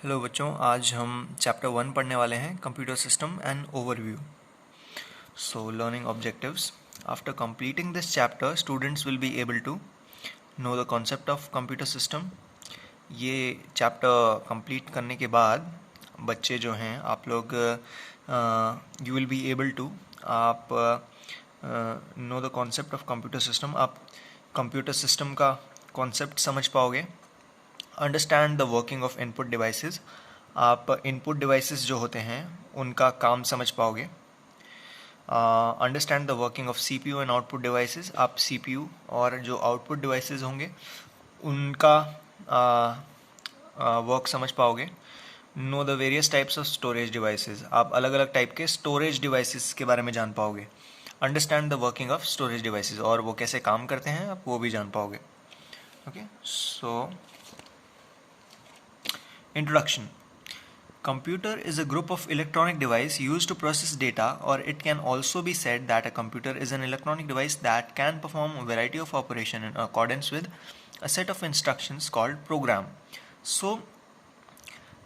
Hello बच्चों, आज हम चैप्टर 1 पढ़ने वाले हैं, computer system and overview. So learning objectives. After completing this chapter students will be able to know the concept of computer system. ये chapter complete करने के बाद बच्चे जो हैं आप लोग you will be able to आप know the concept of computer system. आप कंप्यूटर सिस्टम का कॉन्सेप्ट समझ पाओगे। Understand the working of input devices. आप इनपुट डिवाइसेस जो होते हैं उनका काम समझ पाओगे। Understand the working of CPU and output devices. आप सीपीयू और जो आउटपुट डिवाइसेस होंगे उनका वर्क समझ पाओगे। Know the various types of storage devices. आप अलग अलग टाइप के स्टोरेज डिवाइसेस के बारे में जान पाओगे। Understand the working of storage devices, और वो कैसे काम करते हैं आप वो भी जान पाओगे। Okay, so Introduction. Computer is a group of electronic device used to process data, or it can also be said that a computer is an electronic device that can perform a variety of operation in accordance with a set of instructions called program. So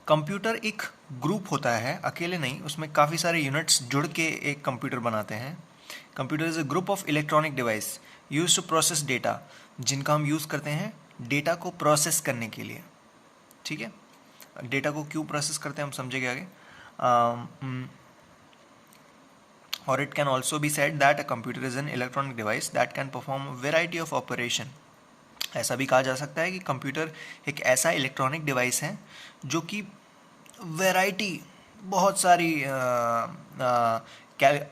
computer एक group होता है, अकेले नहीं, उसमें काफ़ी सारे units जुड़ के एक कंप्यूटर बनाते हैं। Computer is a group of electronic device use to process data, जिनका हम यूज़ करते हैं डेटा को प्रोसेस करने के लिए। ठीक है, डेटा को क्यों प्रोसेस करते हैं हम समझेंगे आगे। और it can also be said that a computer is an electronic device that can perform variety of operation. ऐसा भी कहा जा सकता है कि कंप्यूटर एक ऐसा इलेक्ट्रॉनिक डिवाइस है जो कि वेराइटी, बहुत सारी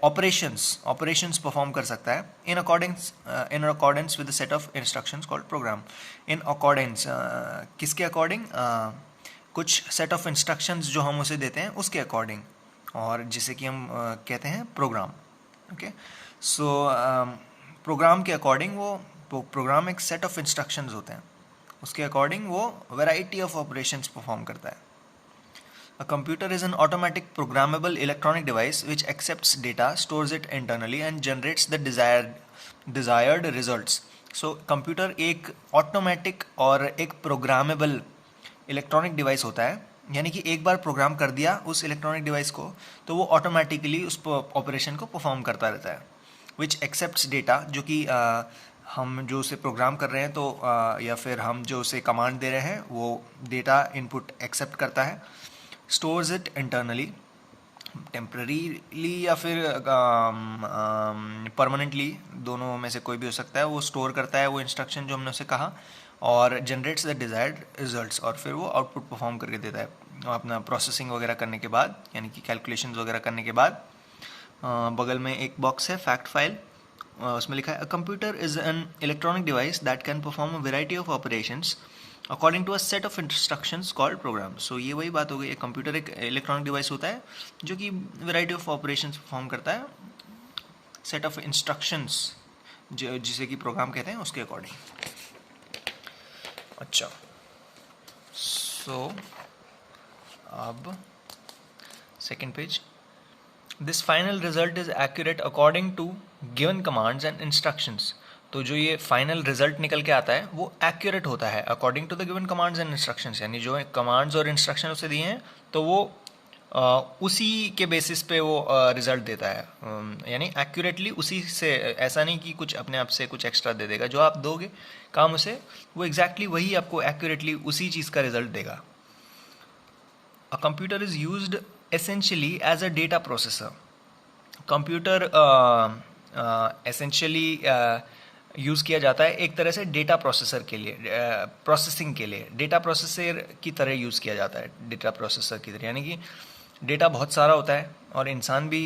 ऑपरेशंस परफॉर्म कर सकता है in accordance with the set of instructions called programme. In accordance किसके अकॉर्डिंग? कुछ सेट ऑफ इंस्ट्रक्शंस जो हम उसे देते हैं उसके अकॉर्डिंग, और जिसे कि हम कहते हैं प्रोग्राम। ओके, सो प्रोग्राम के अकॉर्डिंग वो प्रोग्राम एक सेट ऑफ इंस्ट्रक्शंस होते हैं, उसके अकॉर्डिंग वो वैरायटी ऑफ ऑपरेशंस परफॉर्म करता है। A computer is an automatic programmable electronic device which accepts data, stores it internally and generates the desired results. So computer एक automatic और एक प्रोग्रामेबल इलेक्ट्रॉनिक डिवाइस होता है, यानी कि एक बार प्रोग्राम कर दिया उस इलेक्ट्रॉनिक डिवाइस को तो वो ऑटोमेटिकली उस ऑपरेशन को परफॉर्म करता रहता है। विच एक्सेप्ट्स डेटा, जो कि हम जो उसे प्रोग्राम कर रहे हैं तो या फिर हम जो उसे कमांड दे रहे हैं वो डेटा इनपुट एक्सेप्ट करता है। स्टोर्स इट इंटरनली, टेम्पररीली या फिर परमानेंटली, दोनों में से कोई भी हो सकता है। वो स्टोर करता है वो इंस्ट्रक्शन जो हमने उसे कहा, और जनरेट्स द डिज़ायर्ड रिजल्ट्स, और फिर वो आउटपुट परफॉर्म करके देता है अपना प्रोसेसिंग वगैरह करने के बाद, यानी कि कैलकुलेशन वगैरह करने के बाद। बगल में एक बॉक्स है फैक्ट फाइल, उसमें लिखा है a computer is an electronic device that can perform a variety of operations according to a set of instructions called program. So ये वही बात हो गई, कंप्यूटर एक इलेक्ट्रॉनिक डिवाइस होता है जो कि वेराइटी ऑफ ऑपरेशंस परफॉर्म करता है सेट ऑफ इंस्ट्रक्शंस जिसे कि प्रोग्राम कहते हैं उसके अकॉर्डिंग। अच्छा, सो अब second page. This final result is accurate according to given commands and instructions. तो जो ये फाइनल रिजल्ट निकल के आता है वो एक्यूरेट होता है according to the given commands and instructions, यानी जो कमांड्स और इंस्ट्रक्शन उसे दिए हैं तो वो उसी के बेसिस पे वो रिजल्ट देता है, यानी एक्यूरेटली उसी से। ऐसा नहीं कि कुछ अपने आप से कुछ एक्स्ट्रा दे देगा, जो आप दोगे काम उसे वो एग्जैक्टली वही आपको एक्यूरेटली उसी चीज़ का रिजल्ट देगा। A computer is used essentially as a data processor. Computer essentially use किया जाता है एक तरह से डेटा प्रोसेसर के लिए, प्रोसेसिंग के लिए डेटा प्रोसेसर की तरह यूज़ किया जाता है, डेटा प्रोसेसर की तरह। यानी कि डेटा बहुत सारा होता है और इंसान भी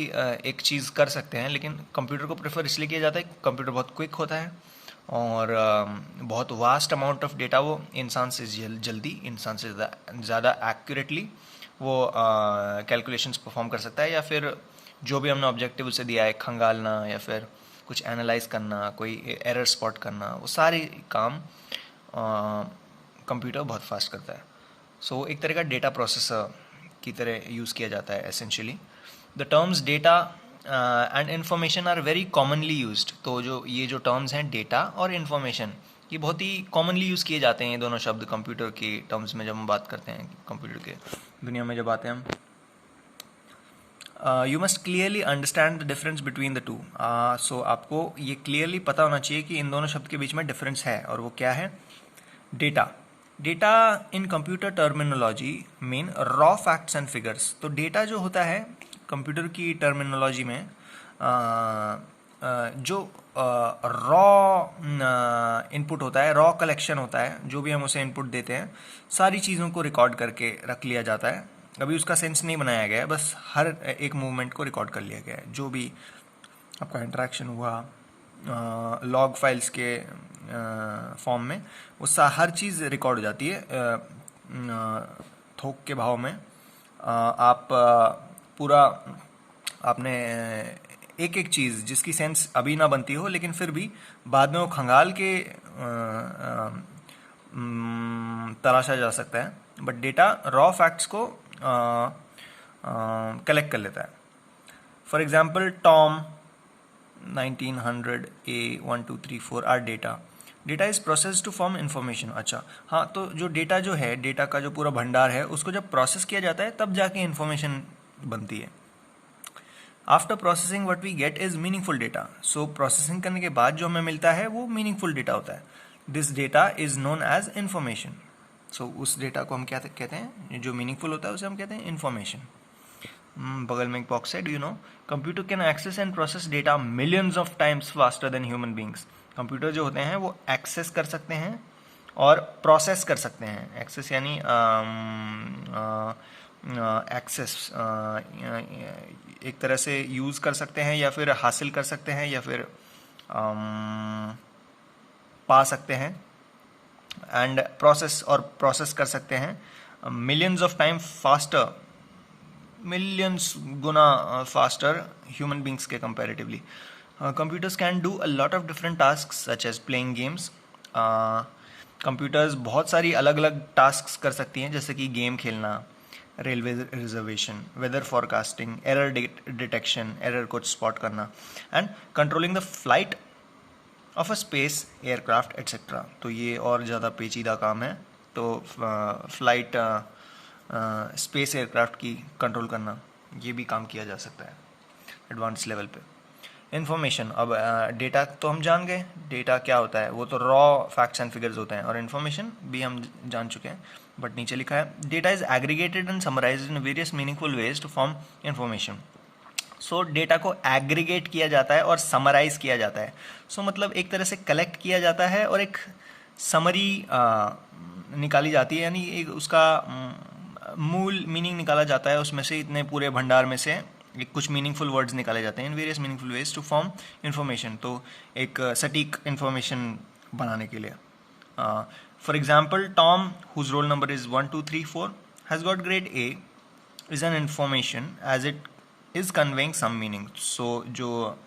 एक चीज़ कर सकते हैं, लेकिन कंप्यूटर को प्रेफर इसलिए किया जाता है कि कंप्यूटर बहुत क्विक होता है और बहुत वास्ट अमाउंट ऑफ डेटा वो इंसान से जल्दी, इंसान से ज़्यादा एक्यूरेटली वो कैलकुलेशंस परफॉर्म कर सकता है, या फिर जो भी हमने ऑब्जेक्टिव उसे दिया है, खंगालना या फिर कुछ एनालाइज करना, कोई एरर स्पॉट करना, वो सारे काम कंप्यूटर बहुत फास्ट करता है। सो एक तरह का डेटा प्रोसेसर की तरह यूज़ किया जाता है essentially. The terms data and information are very commonly used. तो जो ये जो टर्म्स हैं डेटा और इन्फॉर्मेशन, ये बहुत ही कॉमनली यूज़ किए जाते हैं ये दोनों शब्द कंप्यूटर के टर्म्स में जब हम बात करते हैं, कंप्यूटर के दुनिया में जब आते हैं हम। You must clearly understand the difference between the two. So आपको ये क्लियरली पता होना चाहिए कि इन दोनों शब्द के बीच में डिफरेंस है, और वो क्या है? Data. Data in computer terminology mean raw facts and figures. तो डेटा जो होता है कंप्यूटर की टर्मिनोलॉजी में जो रॉ इनपुट होता है, रॉ कलेक्शन होता है, जो भी हम उसे इनपुट देते हैं, सारी चीज़ों को रिकॉर्ड करके रख लिया जाता है। अभी उसका सेंस नहीं बनाया गया है, बस हर एक मूवमेंट को रिकॉर्ड कर लिया गया है। जो भी आपका इंटरेक्शन हुआ लॉग फाइल्स के फॉर्म में, वो हर चीज़ रिकॉर्ड हो जाती है थोक के भाव में। आप पूरा आपने एक एक चीज़ जिसकी सेंस अभी ना बनती हो, लेकिन फिर भी बाद में वो खंगाल के तराशा जा सकता है, बट डेटा रॉ फैक्ट्स को कलेक्ट कर लेता है। For example Tom 1900 A 1 2 3 4 are data. Data is process to form information. अच्छा हाँ, तो जो डेटा जो है, डेटा का जो पूरा भंडार है, उसको जब प्रोसेस किया जाता है तब जाके इन्फॉर्मेशन बनती है। After processing what we get is meaningful data. So processing करने के बाद जो हमें मिलता है वो मीनिंगफुल डेटा होता है। This data is known as information. So उस डेटा को हम क्या कहते हैं? जो मीनिंगफुल होता है उसे हम कहते हैं इन्फॉर्मेशन। बगल में एक बॉक्स है, do you know computer can access and process data millions of times faster than human beings. Computer जो होते हैं वो एक्सेस कर सकते हैं और प्रोसेस कर सकते हैं। एक्सेस यानी एक्सेस एक तरह से यूज़ कर सकते हैं, या फिर हासिल कर सकते हैं, या फिर पा सकते हैं, एंड प्रोसेस कर सकते हैं millions of time faster, millions गुना फास्टर ह्यूमन बींग्स के comparatively. Computers can do a lot of different task such as playing games. Computers बहुत सारी अलग अलग टास्क कर सकती हैं, जैसे कि गेम खेलना, railway reservation, weather forecasting, error detection, error को स्पॉट करना, and controlling the flight of a space aircraft etcetera. तो ये और ज़्यादा पेचीदा काम है। तो फ्लाइट स्पेस एयरक्राफ्ट की कंट्रोल करना, ये भी काम किया जा सकता है एडवांस लेवल पे। इन्फॉर्मेशन, अब डेटा तो हम जान गए, डेटा क्या होता है, वो तो रॉ फैक्ट्स एंड फिगर्स होते हैं, और इन्फॉर्मेशन भी हम जान चुके हैं, बट नीचे लिखा है data is aggregated and summarised in various meaningful ways to form information. So data को एग्रीगेट किया जाता है और समराइज किया जाता है। सो मतलब एक तरह से कलेक्ट किया जाता है और एक समरी निकाली जाती है, यानी एक उसका मूल मीनिंग निकाला जाता है, उसमें से इतने पूरे भंडार में से कुछ मीनिंगफुल वर्ड्स निकाले जाते हैं in various meaningful ways to form information. तो एक सटीक इन्फॉर्मेशन बनाने के लिए। For example Tom whose roll number is 1 2 3 4 has got grade A is an information as it is conveying some meaning. So जो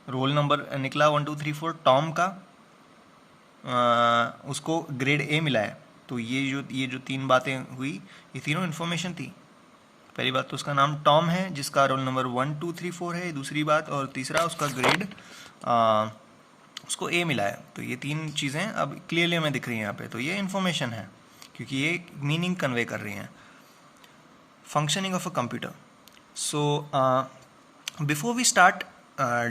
रोल नंबर निकला 1 2 3 4 Tom का, उसको ग्रेड A मिला है। तो ये जो तीन बातें हुई, ये तीनों इन्फॉर्मेशन थी। पहली बात तो उसका नाम टॉम है, जिसका रोल नंबर 1 2 3 4 है, दूसरी बात, और तीसरा उसका ग्रेड उसको A मिला है। तो ये तीन चीज़ें अब क्लियरली हमें दिख रही हैं यहाँ पे। तो ये इन्फॉर्मेशन है, क्योंकि ये मीनिंग कन्वे कर रही हैं। Functioning of a computer. So before we start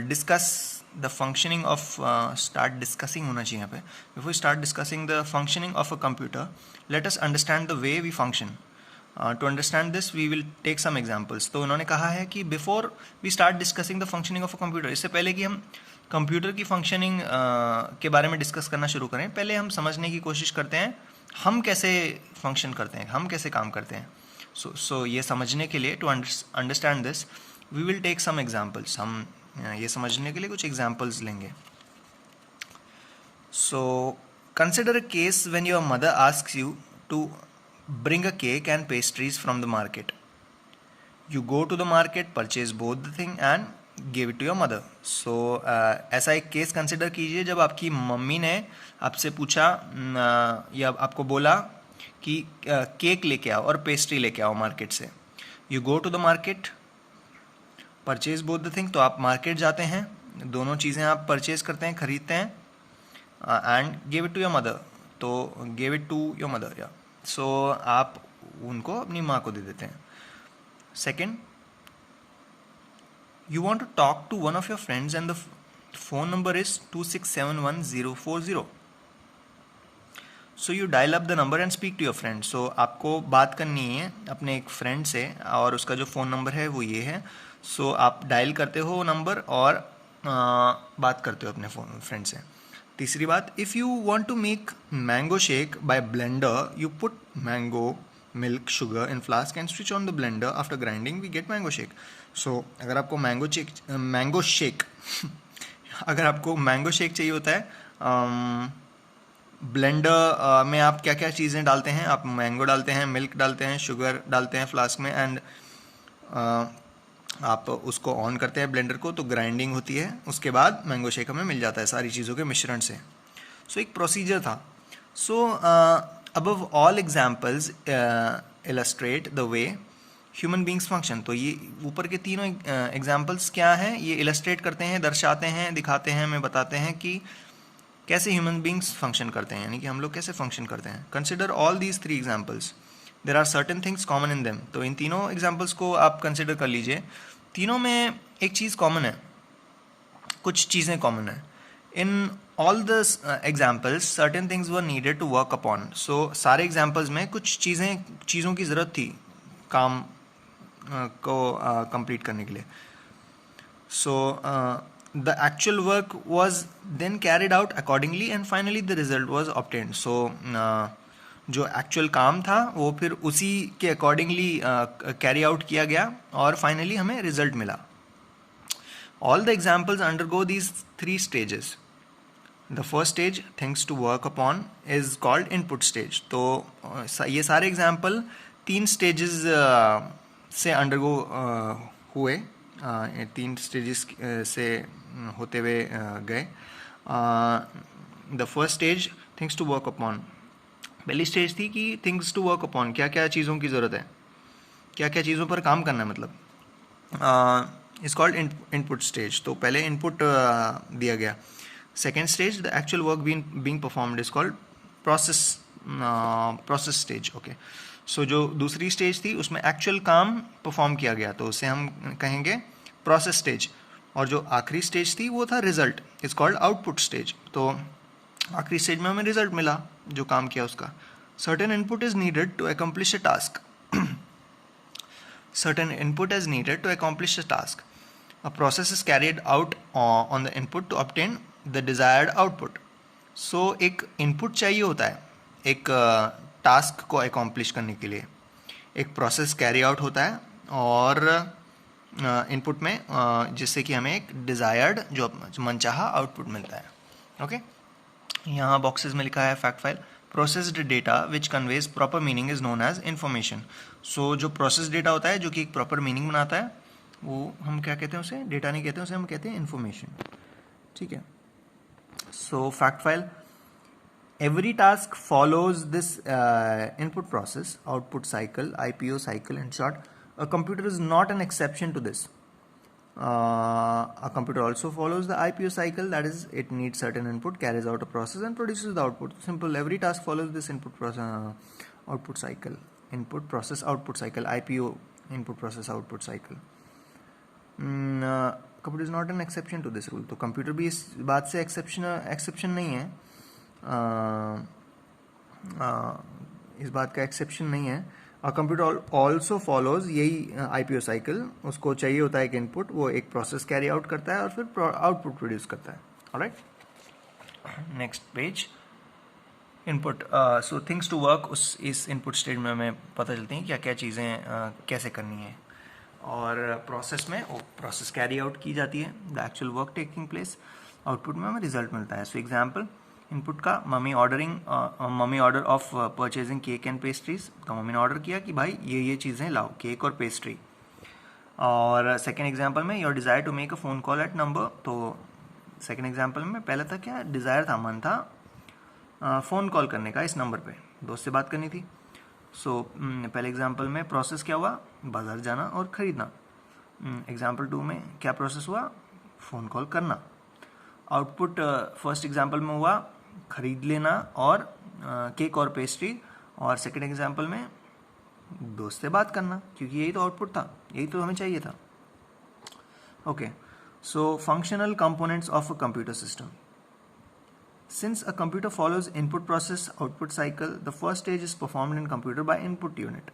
discuss the functioning of start discussing होना चाहिए यहाँ पे। Before start discussing the functioning of a computer, let us understand the way we function. To understand this we will take some examples. तो उन्होंने कहा है कि before we start discussing the functioning of a computer, इससे पहले कि हम computer की फंक्शनिंग के बारे में डिस्कस करना शुरू करें, पहले हम समझने की कोशिश करते हैं हम कैसे फंक्शन करते हैं, हम कैसे काम करते हैं। सो ये समझने के लिए, to understand this we will take some examples. हम ये समझने के लिए कुछ एग्जाम्पल्स लेंगे। So consider a case when your mother asks you to bring a cake and pastries from the market. You go to the market, purchase both the thing and give it to your mother. So ऐसा एक case consider कीजिए जब आपकी mummy ने आपसे पूछा या आपको बोला कि केक लेके आओ और पेस्ट्री लेके आओ मार्केट से। You go to the market, purchase both the thing, तो आप मार्केट जाते हैं, दोनों चीज़ें आप परचेज करते हैं, खरीदते हैं, and give it to your mother, तो give it to your mother, या सो आप उनको अपनी माँ को दे देते हैं. Second, you want to talk to one of your friends and the phone number is 2671040. So you dial up the number and speak to your friend. So आपको बात करनी है अपने एक फ्रेंड से और उसका जो फ़ोन नंबर है वो ये है. सो आप डायल करते हो नंबर और बात करते हो अपने फोन फ्रेंड से. तीसरी बात, if you want to make mango shake by blender, you put mango milk sugar in flask and switch on the blender. After grinding we get mango shake. So अगर आपको मैंगो शेक अगर आपको mango shake चाहिए होता है, blender में आप क्या क्या चीज़ें डालते हैं? आप मैंगो डालते हैं, मिल्क डालते हैं, शुगर डालते हैं फ्लास्क में, एंड आप उसको ऑन करते हैं ब्लेंडर को, तो ग्राइंडिंग होती है. उसके बाद मैंगो शेक हमें मिल जाता है सारी चीज़ों के मिश्रण से. सो एक प्रोसीजर था. So above all examples illustrate the way human beings function. तो ये ऊपर के तीनों एग्जाम्पल्स क्या हैं? ये इलस्ट्रेट करते हैं, दर्शाते हैं, दिखाते हैं, हमें बताते हैं कि कैसे ह्यूमन बींग्स फंक्शन करते हैं, यानी कि हम लोग कैसे फंक्शन करते हैं. Consider all these 3 examples, there are certain things common in them. तो इन तीनों एग्जाम्पल्स को आप कंसिडर कर लीजिए. तीनों में एक चीज़ कॉमन है, कुछ चीज़ें कॉमन है. In all the examples certain things were needed to work upon. So सारे एग्जाम्पल्स में कुछ चीज़ों की ज़रूरत थी काम को कंप्लीट करने के लिए. So the actual work was then carried out accordingly and finally the result was obtained. So जो एक्चुअल काम था वो फिर उसी के अकॉर्डिंगली कैरी आउट किया गया और फाइनली हमें रिजल्ट मिला. All the examples undergo these 3 stages. The first stage, things to work upon, is called input stage. तो ये सारे एग्जाम्पल 3 स्टेजेस से अंडरगो हुए, 3 स्टेजेस से होते हुए गए. The first stage, things to work upon. पहली स्टेज थी कि थिंग्स टू वर्क अपॉन, क्या क्या चीज़ों की ज़रूरत है, क्या क्या चीज़ों पर काम करना है, मतलब इज कॉल्ड इनपुट स्टेज. तो पहले इनपुट दिया गया. Second stage, the actual work being performed, is called process stage. Okay, so जो दूसरी स्टेज थी उसमें एक्चुअल काम परफॉर्म किया गया, तो उसे हम कहेंगे प्रोसेस स्टेज. और जो आखिरी स्टेज थी वो था result, is called output stage. तो आखिरी स्टेज में हमें रिजल्ट मिला जो काम किया उसका. Certain input is needed to accomplish a task. Certain input is needed to accomplish a task. A process is carried out on the input to obtain the desired output. So एक input चाहिए होता है एक task को accomplish करने के लिए. एक process carry out होता है और input में जिससे कि हमें एक desired जो मनचाहा output मिलता है. Okay? यहाँ boxes में लिखा है fact file. Processed data which conveys proper meaning is known as information. So जो processed data होता है जो कि एक proper meaning बनाता है वो हम क्या कहते हैं, उसे data नहीं कहते, उसे हम कहते हैं information. ठीक है. So fact file, every task follows this input process, output cycle, IPO cycle. In short, a computer is not an exception to this. A computer also follows the IPO cycle, that is, it needs certain input, carries out a process and produces the output. Simple, every task follows this input process, output cycle, input process output cycle, IPO, input process output cycle. Computer is not an exception to this rule. तो computer भी इस बात से exception नहीं है, इस बात का एक्सेप्शन नहीं है. कंप्यूटर ऑल्सो फॉलोज यही आईपीओ साइकिल. उसको चाहिए होता है एक इनपुट, वो एक प्रोसेस कैरी आउट करता है और फिर आउटपुट प्रोड्यूस करता है. Alright, next page, input. So things to work, इस इनपुट स्टेज में हमें पता चलती हैं क्या क्या चीज़ें कैसे करनी है. और प्रोसेस में वो प्रोसेस कैरी आउट की जाती है, the actual work taking place. Output में हमें रिजल्ट मिलता है. सो एग्जाम्पल, इनपुट का mummy order of purchasing cake and pastries. तो मम्मी ने ऑर्डर किया कि भाई ये चीज़ें लाओ, केक और पेस्ट्री. और सेकेंड एग्जाम्पल में, your desire to make a phone call at number. तो सेकेंड एग्जाम्पल में पहला था क्या, डिज़ायर था, मन था फ़ोन कॉल करने का इस नंबर पे, दोस्त से बात करनी थी. सो पहले एग्जाम्पल में प्रोसेस क्या हुआ, बाज़ार जाना और ख़रीदना. एग्जाम्पल 2 में क्या प्रोसेस हुआ, फ़ोन कॉल करना. आउटपुट फर्स्ट एग्जाम्पल में हुआ खरीद लेना, और केक और पेस्ट्री, और सेकेंड एग्जाम्पल में दोस्त से बात करना, क्योंकि यही तो आउटपुट था, यही तो हमें चाहिए था. Okay, so functional components of a computer system. Since a computer follows input process output cycle, the first stage is performed in computer by input unit.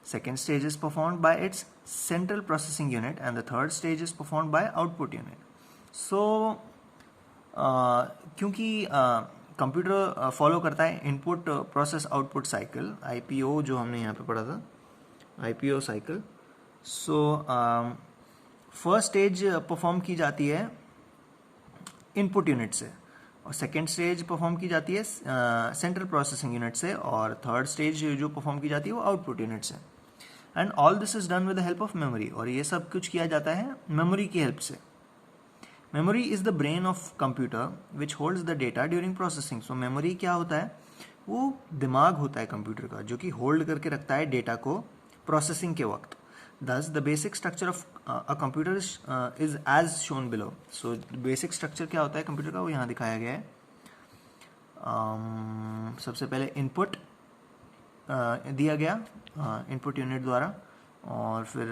Second stage is performed by its central processing unit, and the third stage is performed by output unit. So क्योंकि computer follow करता है input process output cycle, IPO जो हमने यहाँ पे पढ़ा था, IPO cycle. So first stage perform की जाती है इनपुट यूनिट से, और सेकेंड स्टेज परफॉर्म की जाती है सेंट्रल प्रोसेसिंग यूनिट से, और थर्ड स्टेज जो परफॉर्म की जाती है वो आउटपुट यूनिट से. And all this is done with the help of memory, और ये सब कुछ किया जाता है मेमोरी की हेल्प से. Memory is the brain of computer which holds the data during processing. So memory क्या होता है, वो दिमाग होता है कंप्यूटर का, जो कि होल्ड करके रखता है डेटा को प्रोसेसिंग के वक्त. Thus, the basic structure of a computer is as shown below. So, basic structure क्या होता है कंप्यूटर का, वो यहाँ दिखाया गया है. सबसे पहले इनपुट दिया गया इनपुट यूनिट द्वारा, और फिर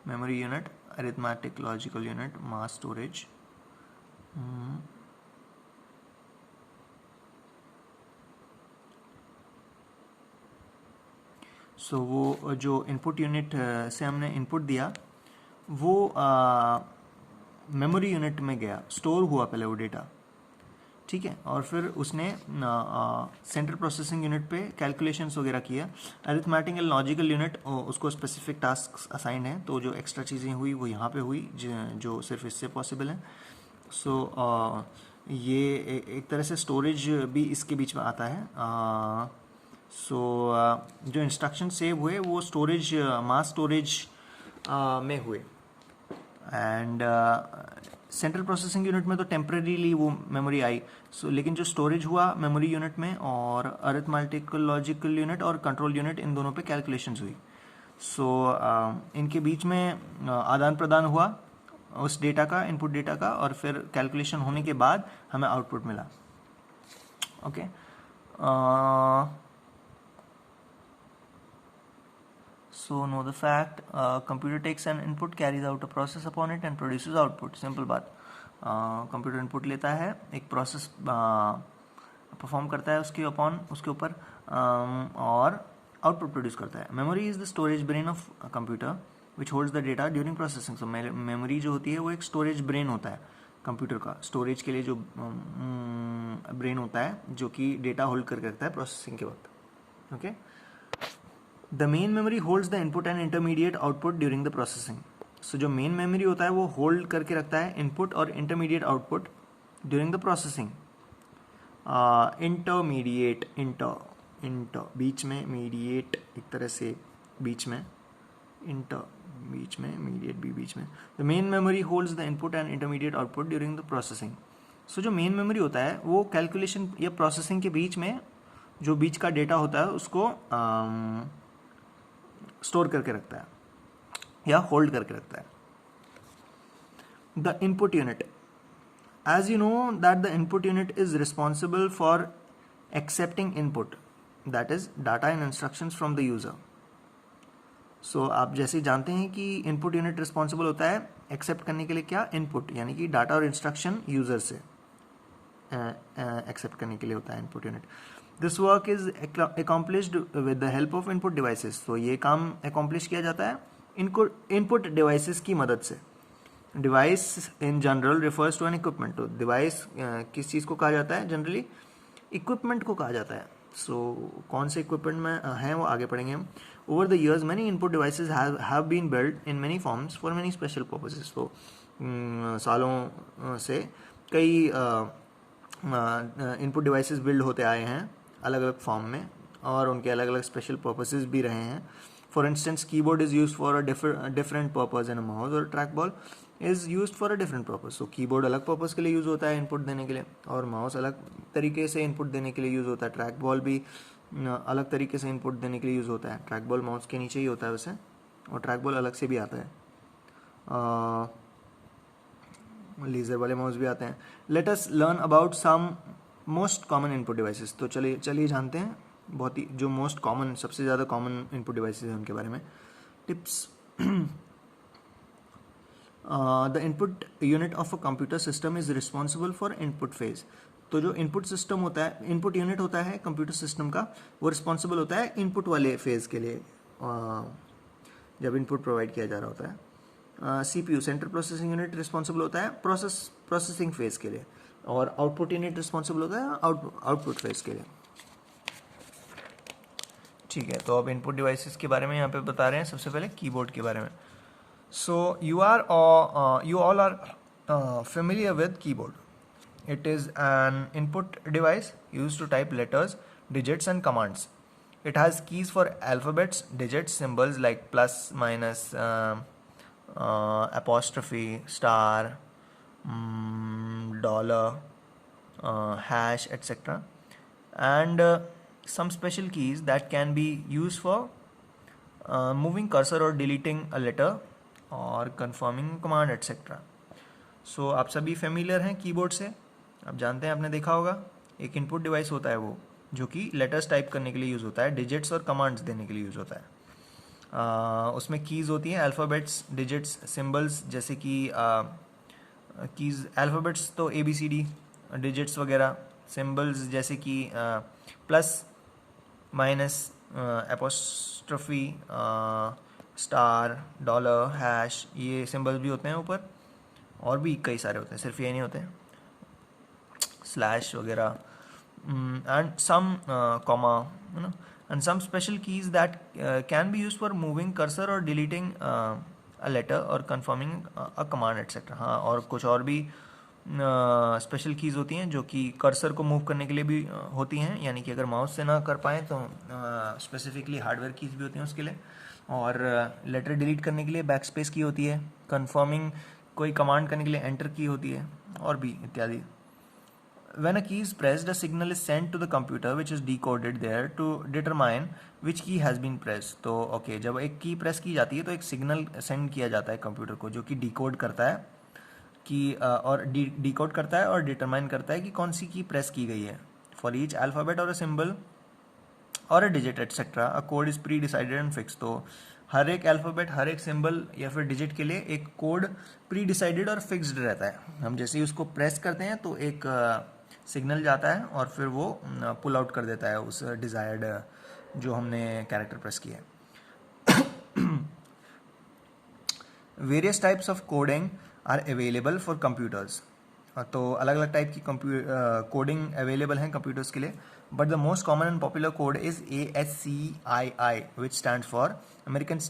memory unit, arithmetic logical unit, mass storage. So वो जो इनपुट यूनिट से हमने इनपुट दिया, वो मेमोरी यूनिट में गया, स्टोर हुआ पहले वो डेटा, ठीक है, और फिर उसने सेंट्रल प्रोसेसिंग यूनिट पे कैलकुलेशंस वगैरह किया. अरिथमेटिक एंड लॉजिकल यूनिट, उसको स्पेसिफिक टास्क असाइन है, तो जो एक्स्ट्रा चीज़ें हुई वो यहाँ पे हुई, जो सिर्फ इससे पॉसिबल है. सो ये एक तरह से स्टोरेज भी इसके बीच में आता है. जो इंस्ट्रक्शन सेव हुए वो स्टोरेज, मास स्टोरेज में हुए. एंड सेंट्रल प्रोसेसिंग यूनिट में तो टेम्परेरीली वो मेमोरी आई. लेकिन जो स्टोरेज हुआ मेमोरी यूनिट में, और अरिथमेटिक लॉजिकल यूनिट और कंट्रोल यूनिट, इन दोनों पे कैलकुलेशंस हुई. इनके बीच में आदान प्रदान हुआ उस डेटा का, इनपुट डेटा का, और फिर कैलकुलेशन होने के बाद हमें आउटपुट मिला. Okay, So know the fact, computer takes an input, carries out a process upon it and produces output. Simple बात. कंप्यूटर इनपुट लेता है, एक प्रोसेस परफॉर्म करता है उसके ऊपर, और आउटपुट प्रोड्यूस करता है. Memory is the storage brain of computer which holds the data during processing. So memory जो होती है वो एक स्टोरेज ब्रेन होता है कंप्यूटर का, स्टोरेज के लिए जो ब्रेन होता है, जो कि डेटा होल्ड करके रखता है प्रोसेसिंग के वक्त. Okay, the main memory holds the input and intermediate output during the processing. So जो मेन मेमोरी होता है वो होल्ड करके रखता है इनपुट और intermediate output during the processing. Intermediate, inter बीच में, मीडिएट एक तरह से बीच में, इंटर बीच में, मीडिएट भी बीच में. The main memory holds the input and intermediate output during the processing. So जो मेन मेमोरी होता है वो कैलकुलेशन या प्रोसेसिंग के बीच में जो बीच का डेटा होता है उसको स्टोर करके रखता है या होल्ड करके रखता है. The input unit, as you know that the input unit is responsible for accepting input, that is data and instructions from the user. So आप जैसे जानते हैं कि इनपुट यूनिट रिस्पॉन्सिबल होता है एक्सेप्ट करने के लिए क्या, इनपुट, यानी कि डाटा और इंस्ट्रक्शन यूजर से एक्सेप्ट करने के लिए होता है input unit. This work is accomplished with the help of input devices. तो ये काम accomplish किया जाता है इनपुट डिवाइसेस की मदद से. Device in general refers to an equipment. तो डिवाइस किस चीज़ को कहा जाता है, जनरली इक्विपमेंट को कहा जाता है. कौन से इक्विपमेंट में हैं वो आगे पढ़ेंगे हम. Over the years many input devices have been build in many forms for many special purposes. तो सालों से कई इनपुट डिवाइसेस बिल्ड होते आए हैं अलग अलग फॉर्म में, और उनके अलग अलग स्पेशल पर्पसेस भी रहे हैं. For instance keyboard is use for a different purpose and mouse, और track ball is use for a different purpose. So keyboard अलग पर्पस के लिए यूज़ होता है इनपुट देने के लिए, और माउस अलग तरीके से इनपुट देने के लिए यूज़ होता है. ट्रैक बॉल भी अलग तरीके से इनपुट देने के लिए यूज़ होता है. ट्रैक बॉल माउस के नीचे ही होता है वैसे, और ट्रैक बॉल अलग से भी आता है. लेज़र वाले माउस भी आते हैं. Let us learn about some most common input devices. तो चलिए जानते हैं बहुत ही जो मोस्ट कॉमन, सबसे ज़्यादा कॉमन इनपुट डिवाइसेस हैं उनके बारे में. Tips. The input unit of a computer system is responsible for input phase. तो जो इनपुट सिस्टम होता है, इनपुट यूनिट होता है कंप्यूटर सिस्टम का, वो रिस्पॉन्सिबल होता है इनपुट वाले फेज के लिए, जब इनपुट प्रोवाइड किया जा रहा होता है. CPU central processing unit responsible होता है प्रोसेसिंग फेज के लिए, और आउटपुट यूनिट रिस्पॉन्सिबल होता है आउटपुट फेज के लिए. ठीक है, तो अब इनपुट डिवाइसेस के बारे में यहाँ पे बता रहे हैं. सबसे पहले कीबोर्ड के बारे में. So you all are familiar with keyboard. It is an input device used to type letters, digits and commands. It has keys for alphabets, digits, symbols like plus, minus, apostrophe, star, dollar, hash, etc. And some special keys that can be used for moving cursor or deleting a letter और confirming command etcetera. सो आप सभी familiar हैं keyboard से. आप जानते हैं, आपने देखा होगा, एक इनपुट डिवाइस होता है वो, जो कि लेटर्स टाइप करने के लिए यूज़ होता है, डिजिट्स और कमांड्स देने के लिए यूज़ होता है. उसमें कीज़ होती हैं, अल्फ़ाबेट्स, डिजिट्स, सिंबल्स. जैसे कि कीज़, अल्फ़ाबेट्स तो ABCD, डिजिट्स वगैरह. सिंबल्स जैसे कि plus, minus, apostrophe, star, dollar, hash, ये सिंबल्स भी होते हैं ऊपर. और भी कई सारे होते हैं, सिर्फ ये नहीं होते, स्लैश वगैरह. And some comma, you know, and some special keys that can be use for moving cursor और डिलीटिंग अ लेटर और कन्फर्मिंग अ कमांड एटसेट्रा. हाँ, और कुछ और भी स्पेशल कीज़ होती हैं जो कि कर्सर को मूव करने के लिए भी होती हैं. यानी कि अगर माउस से ना कर पाएँ तो स्पेसिफिकली हार्डवेयर कीज़ भी होती हैं उसके लिए. और लेटर डिलीट करने के लिए बैक स्पेस की होती है. कन्फर्मिंग कोई कमांड करने के लिए एंटर की होती है, और भी इत्यादि. When a key is pressed, a signal is sent to the computer which is decoded there to determine which key has been pressed. तो ओके, जब एक की प्रेस की जाती है तो एक सिग्नल सेंड किया जाता है कंप्यूटर को, जो कि डिकोड करता है कि और डिकोड करता है और डिटरमाइन करता है कि कौन सी की प्रेस की गई है. फॉर ईच अल्फ़ाबेट और अ सिंबल और a digit etcetera a code is pre decided and fix. तो हर एक अल्फ़ाबेट, हर एक सिंबल या फिर डिजिट के लिए एक कोड प्री डिसाइडेड और फिक्स्ड रहता है. हम जैसे ही उसको प्रेस करते हैं तो एक सिग्नल जाता है और फिर वो पुल आउट कर देता है उस डिज़ायर्ड जो हमने कैरेक्टर प्रेस किया है. Various types of coding are available for computers. तो अलग अलग टाइप की कोडिंग अवेलेबल हैं कंप्यूटर्स के लिए. But the most common and popular code is ASCII, which stands for American